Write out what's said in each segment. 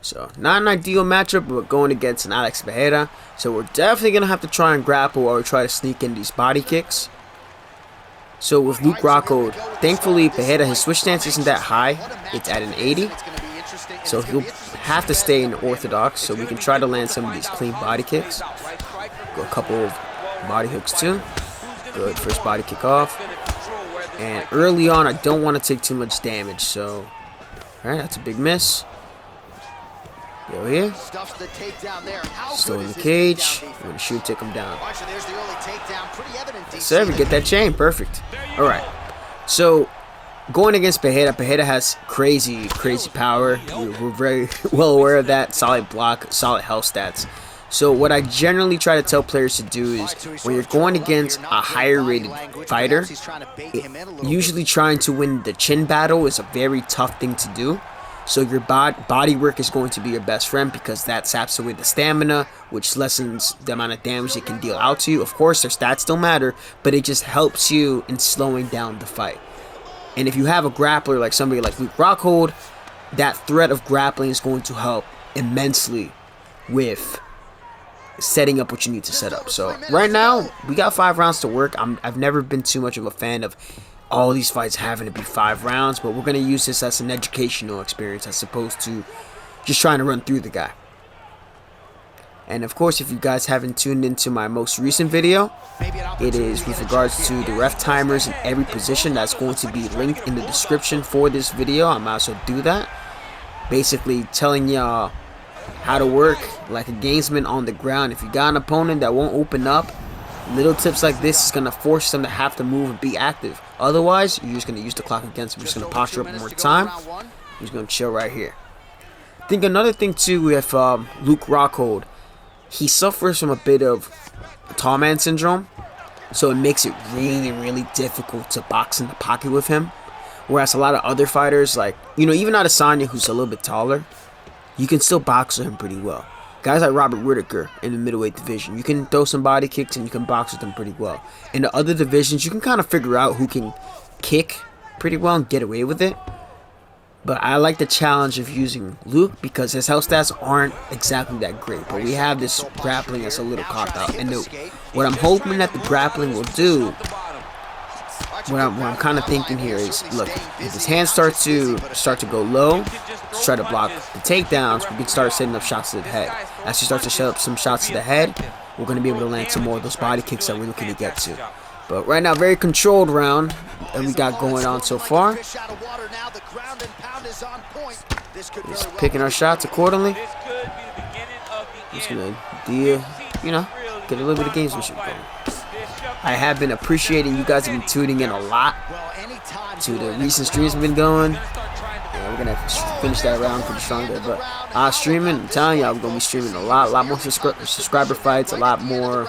So, not an ideal matchup, but going against an Alex Pereira. So, we're definitely going to have to try and grapple or try to sneak in these body kicks. So, with Luke Rockhold, thankfully, Pereira, his switch stance isn't that high. It's at an 80. So, he'll have to stay in orthodox. So, we can try to land some of these clean body kicks. Go a couple of body hooks, too. Good. First body kick off. And early on, I don't want to take too much damage. So, alright, that's a big miss. Go here. Still in the cage. I'm going to shoot, take him down. So we get that chain. Perfect. Alright. So, going against Pereira, Pereira has crazy power. We're very well aware of that. Solid block, solid health stats. So what I generally try to tell players to do is when you're going against a higher rated fighter, usually trying to win the chin battle is a very tough thing to do. So your body work is going to be your best friend because that saps away the stamina, which lessens the amount of damage it can deal out to you. Of course, their stats still matter, but it just helps you in slowing down the fight. And if you have a grappler like somebody like Luke Rockhold, that threat of grappling is going to help immensely with setting up what you need to set up. So right now, we got 5 rounds to work. I've never been too much of a fan of all these fights having to be 5 rounds, but we're going to use this as an educational experience as opposed to just trying to run through the guy. And of course, if you guys haven't tuned into my most recent video, it is with regards to the ref timers in every position. That's going to be linked in the description for this video. I might also do that. Basically telling y'all how to work like a gamesman on the ground. If you got an opponent that won't open up, little tips like this is going to force them to have to move and be active. Otherwise, you're just going to use the clock against him. You're just going to posture up one more time. He's going to chill right here. I think another thing too with Luke Rockhold, he suffers from a bit of tall man syndrome. So it makes it really difficult to box in the pocket with him. Whereas a lot of other fighters, like, you know, even Adesanya, who's a little bit taller, you can still box with him pretty well. Guys like Robert Whittaker in the middleweight division, you can throw some body kicks and you can box with them pretty well. In the other divisions, you can kind of figure out who can kick pretty well and get away with it. But I like the challenge of using Luke because his health stats aren't exactly that great. But we have this grappling that's a little cocked out. And what I'm hoping that the grappling will do, what I'm kind of thinking here is, look, if his hands start to go low, let's try to block the takedowns. We can start setting up shots to the head. As he starts to set up some shots to the head, we're going to be able to land some more of those body kicks that we're looking to get to. But right now, very controlled round that we got going on so far. Just picking our shots accordingly. Just going to get a little bit of gamesmanship going. I have been appreciating you guys have been tuning in a lot to the recent streams we've been going. Yeah, we're gonna finish that round pretty strong there. But streaming, I'm telling y'all, we're gonna be streaming a lot more subscriber fights, a lot more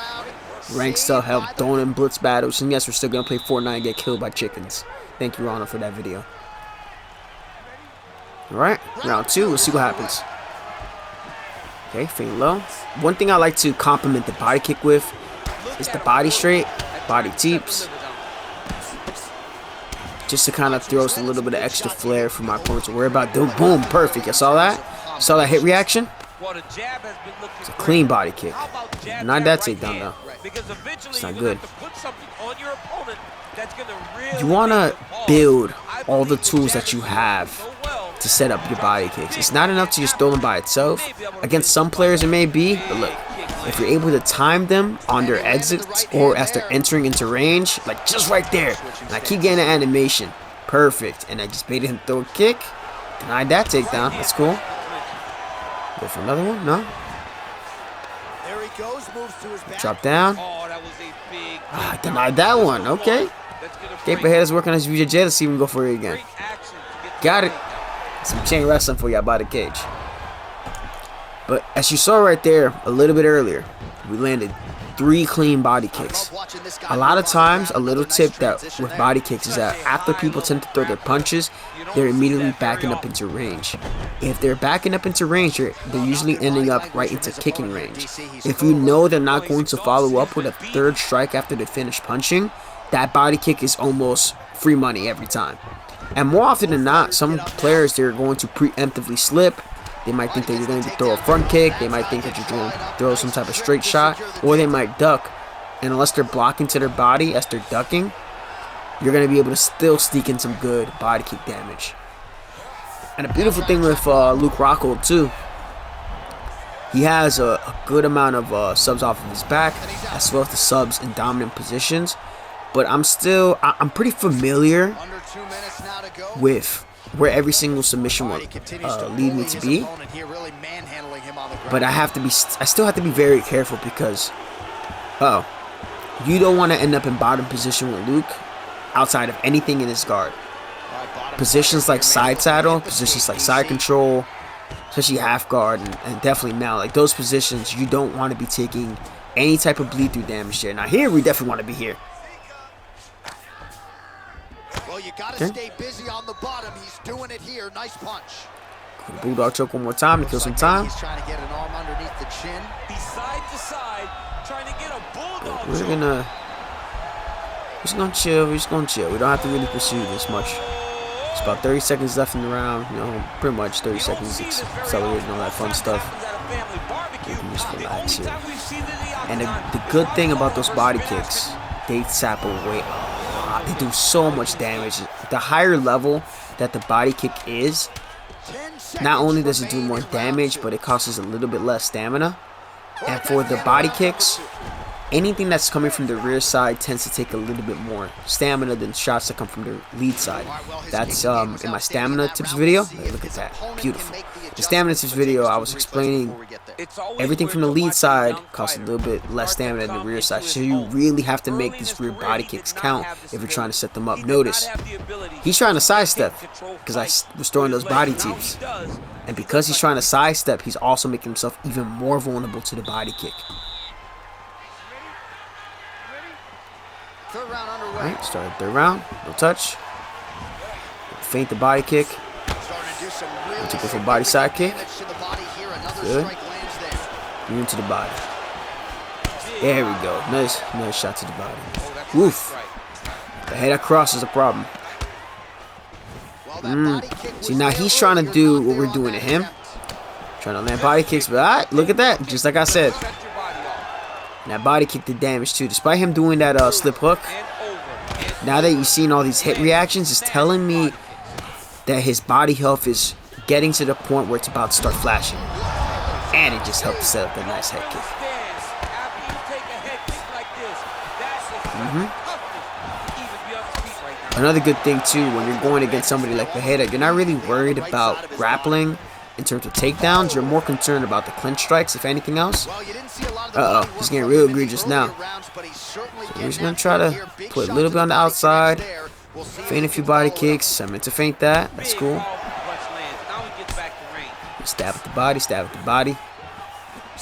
ranked stuff, help throwing in blitz battles. And yes, we're still gonna play Fortnite and get killed by chickens. Thank you, Ronald, for that video. All right, round 2. Let's see what happens. Okay, feint low. One thing I like to complement the body kick with is the body straight, body teeps, just to kind of throw us a little bit of extra flair for my opponent to worry about. Boom, perfect. You saw that? Saw that hit reaction? It's a clean body kick. Not that takedown though. It's not good. You want to build all the tools that you have to set up your body kicks. It's not enough to just throw them by itself. Against some players it may be, but look, if you're able to time them on their exits or as they're entering into range, like just right there, and I keep getting an animation, perfect, and I just baited him to throw a kick, denied that takedown, that's cool. Go for another one, no? Drop down. Denied that one, okay. Gabe ahead is working on his VJJ, let's see if we can go for it again. Got it. Some chain wrestling for y'all by the cage. But as you saw right there a little bit earlier, we landed 3 clean body kicks. A lot of times, a little tip that with body kicks is that after people tend to throw their punches, they're immediately backing up into range. If they're backing up into range, they're usually ending up right into kicking range. If you know they're not going to follow up with a 3rd strike after they finish punching, that body kick is almost free money every time. And more often than not, some players, they're going to preemptively slip, They might think that you're going to throw a front kick. They might think that you're going to throw some type of straight shot. Or they might duck. And unless they're blocking to their body as they're ducking, you're going to be able to still sneak in some good body kick damage. And the beautiful thing with Luke Rockhold, too, he has a good amount of subs off of his back, as well as the subs in dominant positions. But I'm pretty familiar with where every single submission will lead me to be. But I still have to be very careful because, you don't want to end up in bottom position with Luke outside of anything in his guard. Positions like side saddle, positions like side control, especially half guard, and definitely now, like those positions, you don't want to be taking any type of bleed through damage there. Now here, we definitely want to be here. Well, you gotta stay busy on the bottom. He's doing it here. Nice punch. Bulldog choke one more time to kill some time. He's trying to get an arm underneath the chin. He's side to side, trying to get a bulldog. We're just gonna chill. We're just gonna chill. We don't have to really pursue this much. It's about 30 seconds left in the round. You know, pretty much 30 seconds accelerating, all that fun stuff. You can just relax here. And the good thing about those body kicks, they sap away a lot. They do so much damage. The higher level that the body kick is, not only does it do more damage, but it costs a little bit less stamina. And for the body kicks, anything that's coming from the rear side tends to take a little bit more stamina than shots that come from the lead side. That's in my stamina tips video. Look at that, beautiful. The stamina tips video, I was explaining everything from the lead side costs a little bit less stamina than the rear side. So you really have to make these rear body kicks count if you're trying to set them up. Notice, he's trying to sidestep because I was throwing those body teeps. And because he's trying to sidestep, he's also making himself even more vulnerable to the body kick. Alright, start the third round. No touch. Feint the body kick. To go for body side kick. Good. Into the body. There we go. Nice shot to the body. Woof. The head across is a problem. See, now he's trying to do what we're doing to him. Trying to land body kicks, but look at that. Just like I said. And that body kick did damage too. Despite him doing that slip hook, now that you've seen all these hit reactions, it's telling me that his body health is getting to the point where it's about to start flashing. And it just helped to set up a nice head kick. Another good thing too, when you're going against somebody like Pajeda, you're not really worried about grappling in terms of takedowns. You're more concerned about the clinch strikes, if anything else. He's getting real egregious now. So we're just going to try to put a little bit on the outside. Feint a few body kicks. I meant to feint that. That's cool. Stab at the body, stab at the body. I'm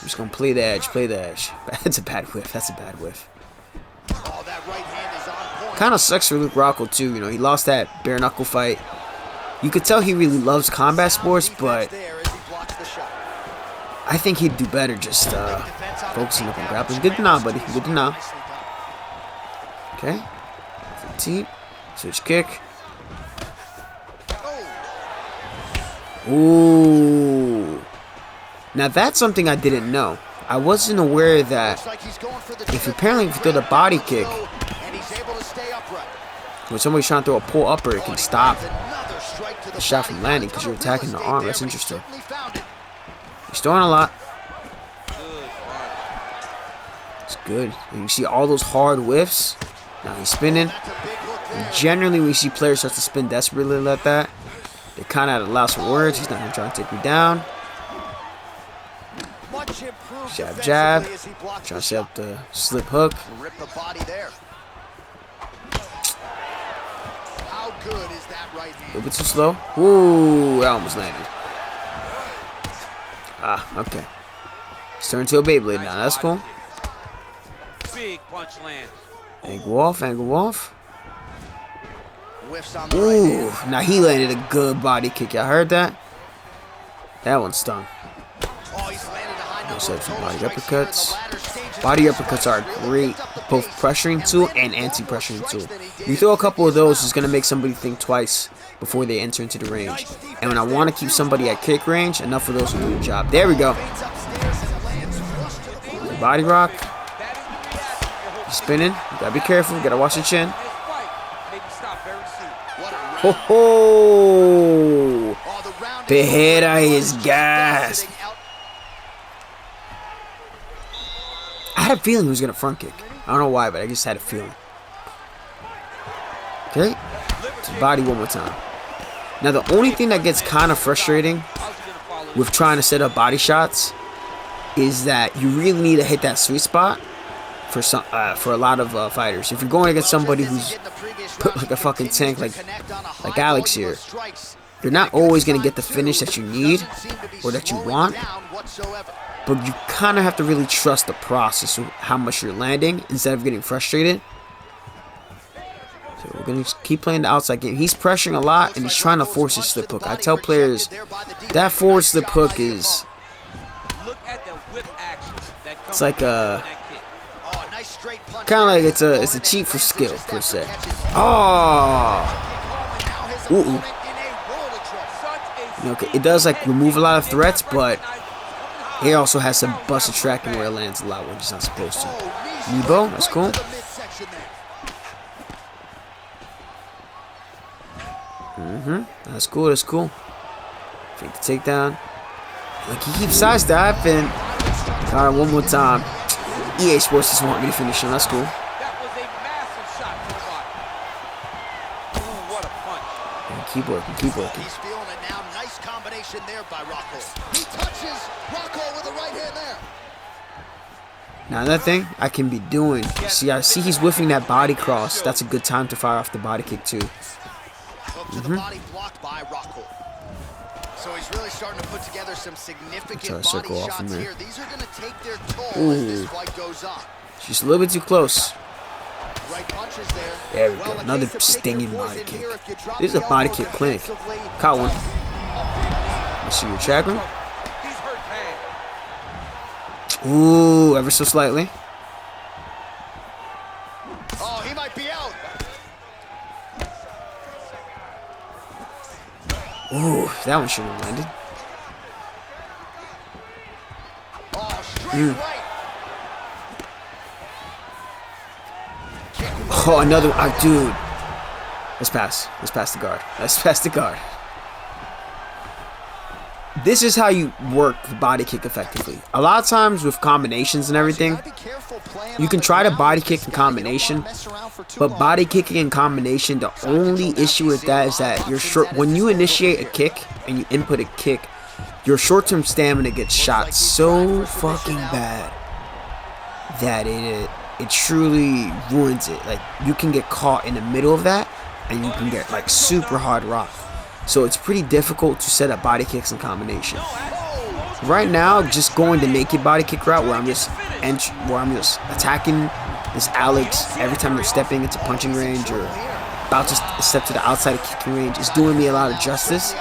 just going to play the edge, play the edge. That's a bad whiff. That's a bad whiff. Kind of sucks for Luke Rockhold too. You know, he lost that bare knuckle fight. You could tell he really loves combat sports, but I think he'd do better just focusing up on grappling. Good to know, buddy. Good to know. Okay. Teep. Switch kick. Ooh. Now that's something I didn't know. I wasn't aware that if you throw the body kick, when somebody's trying to throw a pull upper, it can stop the shot from landing because you're attacking the arm. That's interesting. He's throwing a lot. It's good. And you see all those hard whiffs. Now he's spinning. And generally, when you see players start to spin desperately like that, they kind of allow some words. He's not going to try to take me down. Jab, jab. Trying to set up the slip hook. A little bit too slow. Ooh, that almost landed. Okay. It's turned to a Beyblade now. That's cool. Angle off, angle off. Ooh, now he landed a good body kick. Y'all heard that? That one stung. Set some body uppercuts. Body uppercuts are great, both pressuring tool and anti-pressuring tool. You throw a couple of those, it's going to make somebody think twice before they enter into the range. And when I want to keep somebody at kick range, enough of those will do the job. There we go. Body rock. Spinning. You gotta be careful. You gotta watch the chin. Ho ho! Pereira is gassed. I had a feeling he was gonna front kick. I don't know why, but I just had a feeling. Okay. To the body one more time. Now the only thing that gets kind of frustrating with trying to set up body shots is that you really need to hit that sweet spot for a lot of fighters. If you're going against somebody who's put like a fucking tank like Alex here, you're not always gonna get the finish that you need or that you want. But you kind of have to really trust the process of how much you're landing instead of getting frustrated. So we're going to keep playing the outside game. He's pressuring a lot and he's trying to force his slip hook. I tell players that forward slip hook is... It's like a... Kind of like it's a cheat for skill, per se. Oh! Ooh. Okay, it does like remove a lot of threats, but... He also has some busted tracking where it lands a lot when he's not supposed to. Nebo, that's cool. That's cool, that's cool. Fake the takedown. Like he keeps sidestepping. Alright, one more time. EA Sports just want me to finish him, that's cool. And keep working, keep working. He's feeling it now. Nice combination there by Rockhold. He touches Rockhold with the right hand there. Now another thing I can be doing. See, I see he's whiffing that body cross. That's a good time to fire off the body kick too. Hook to the body blocked by Rockhold. So he's really starting to put together some significant body shots here. These are going to take their toll as this fight goes on. She's a little bit too close. Right punches there. There we go. Another stinging body kick. This is a body kick clinic. Caught one. Let's see your chakra. Ooh, ever so slightly. Oh, he might be out. Ooh, that one should have landed. Oh, straight right. Oh, another. Dude. Let's pass. Let's pass the guard. Let's pass the guard. This is how you work the body kick effectively. A lot of times with combinations and everything, you can try to body kick in combination, but body kicking in combination, the only issue with that is that when you initiate a kick and you input a kick, your short-term stamina gets shot so fucking bad that it truly ruins it. Like, you can get caught in the middle of that and you can get like super hard rocked. So it's pretty difficult to set up body kicks in combination. Right now, just going the naked body kick route where I'm just attacking this Alex every time they're stepping into punching range or about to step to the outside of kicking range is doing me a lot of justice.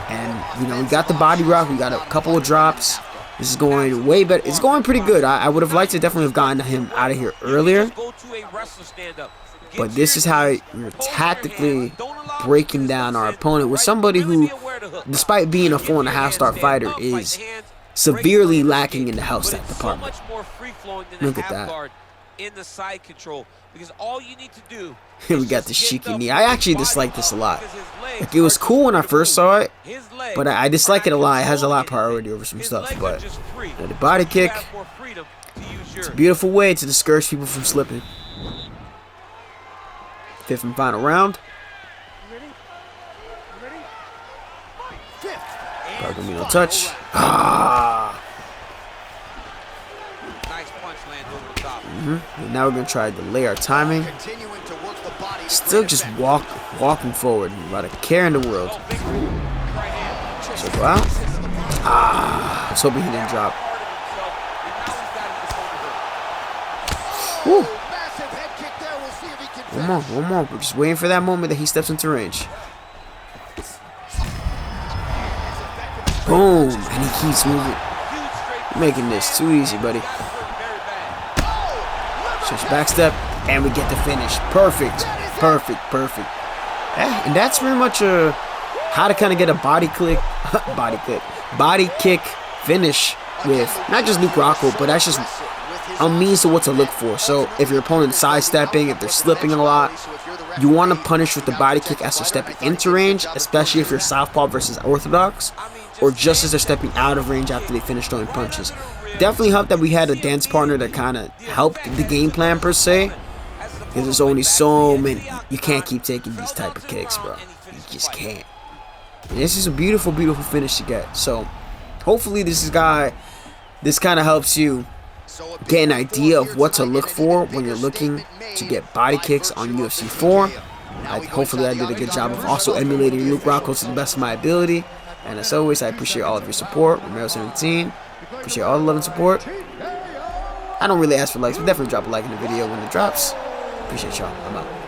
And you know, we got the body rock, we got a couple of drops. This is going way better. It's going pretty good. I would have liked to definitely have gotten him out of here earlier. But this is how we're tactically breaking down our opponent with somebody who, despite being a 4.5-star fighter, is severely lacking in the house stat department. Look at that. Here we got the Shiki knee. I actually dislike this a lot. Like, it was cool when I first saw it, but I dislike it a lot. It has a lot of priority over some stuff. But you know, the body kick, it's a beautiful way to discourage people from slipping. Fifth and final round. Probably gonna be no touch. Ah. And now we're gonna try to delay our timing. Still just walking forward without a care in the world. So go out. Ah, I was hoping he didn't drop. Woo. One more. We're just waiting for that moment that he steps into range. Boom! And he keeps moving. You're making this too easy, buddy. Switch back step, and we get the finish. Perfect, perfect, perfect. Yeah, and that's pretty much how to kind of get a body kick finish with not just Luke Rockhold, but that's just a means to what to look for. So if your opponent's sidestepping, if they're slipping a lot, you want to punish with the body kick as they're stepping into range, especially if you're southpaw versus orthodox, or just as they're stepping out of range after they finish throwing punches. Definitely helped that we had a dance partner that kind of helped the game plan per se, because there's only so many. You can't keep taking these type of kicks, bro. You just can't. And this is a beautiful, beautiful finish to get. So hopefully this kind of helps you get an idea of what to look for when you're looking to get body kicks on UFC 4. Hopefully I did a good job of also emulating Luke Rockhold to the best of my ability. And as always, I appreciate all of your support. Romero17, appreciate all the love and support. I don't really ask for likes, but definitely drop a like in the video when it drops. Appreciate y'all. I'm out.